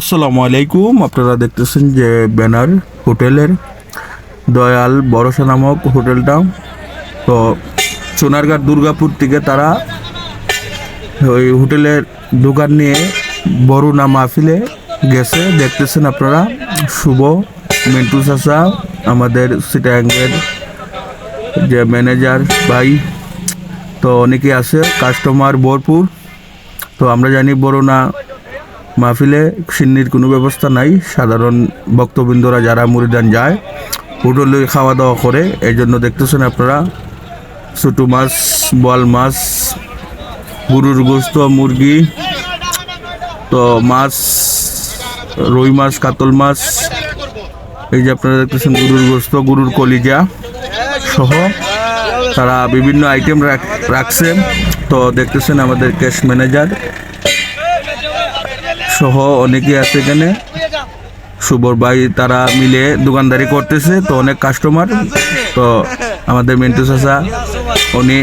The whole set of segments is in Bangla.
আসসালামু আলাইকুম। আপনারা দেখতেছেন যে ব্যানার হোটেলের দয়াল ভরসা নামক হোটেলটা। তো সোনারগাঁ দুর্গাপুর থেকে তারা ওই হোটেলের দোকান নিয়ে বরুণা মাহফিলে গেছে। দেখতেছেন আপনারা শুভ, মিন্টু চাচা, আমাদের সিটাঙ্গের যে ম্যানেজার ভাই, তো অনেকে আছে, কাস্টমার ভরপুর। তো আমরা জানি বরুণা মাহফিলে সিন্নির কোনো ব্যবস্থা নাই। সাধারণ ভক্তবৃন্দরা যারা মুরিদান যায় হোটেলে খাওয়া দাওয়া করে, এই জন্য দেখতেছেন আপনারা ছোটো মাছ, বোয়াল মাছ, গরুর গোস্ত, মুরগি, তো মাছ, রুই মাছ, কাতল মাছ, এই যে আপনারা দেখতেছেন গরুর গোস্ত, গরুর কলিজা সহ তারা বিভিন্ন আইটেম রাখছে। তো দেখতেছেন আমাদের ক্যাশ ম্যানেজার সহ অনেকে আছে এখানে, শুভর ভাই, তারা মিলে দোকানদারি করতেছে। তো অনেক কাস্টমার, তো আমাদের মিন্টু চাচা উনি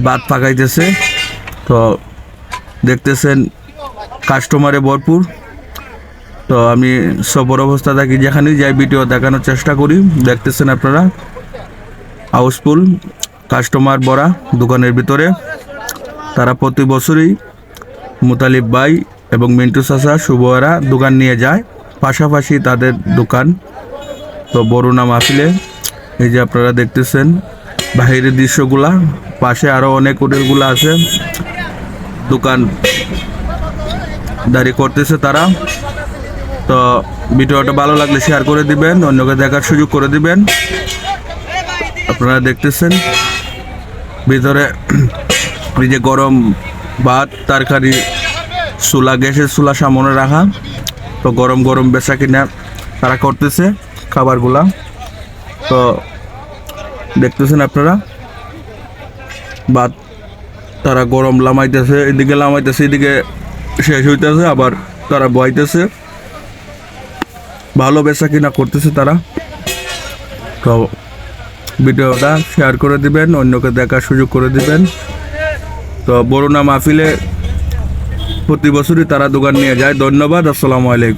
ভাত পাকাইতেছে। তো দেখতেছেন কাস্টমারে ভরপুর। তো আমি সবর অবস্থা থাকি, যেখানেই যাই ভিডিও দেখানোর চেষ্টা করি। দেখতেছেন আপনারা হাউসফুল, কাস্টমার ভরা দোকানের ভিতরে। তারা প্রতি বছরই মুতালিব ভাই এবং মিন্টু চাচা, শুভরা দোকান নিয়ে যায়, পাশাপাশি তাদের দোকান। তো বরুণা মাহফিলে এই যে আপনারা দেখতেছেন বাহিরের দৃশ্যগুলা, পাশে আরও অনেক হোটেলগুলো আছে, দোকান দাঁড়িয়ে করতেছে তারা। তো ভিডিওটা ভালো লাগলে শেয়ার করে দিবেন, অন্যকে দেখার সুযোগ করে দিবেন। আপনারা দেখতেছেন ভিতরে এই যে গরম ভাত, তরকারি, চুলা, গ্যাসের চুলা সামনে রাখা। তো গরম গরম বেচা কিনা তারা করতেছে খাবারগুলা। তো দেখতেছেন আপনারা ভাত তারা গরম লামাইতেছে, এদিকে লামাইতেছে, এদিকে শেষ হইতেছে, আবার তারা বইতেছে, ভালো বেচা কিনা করতেছে তারা। তো ভিডিওটা শেয়ার করে দিবেন, অন্যকে দেখার সুযোগ করে দিবেন। তো বরুণা মাহফিলে প্রতি বছরই তারা দোকান নিয়ে যায়। ধন্যবাদ। আসসালামু আলাইকুম।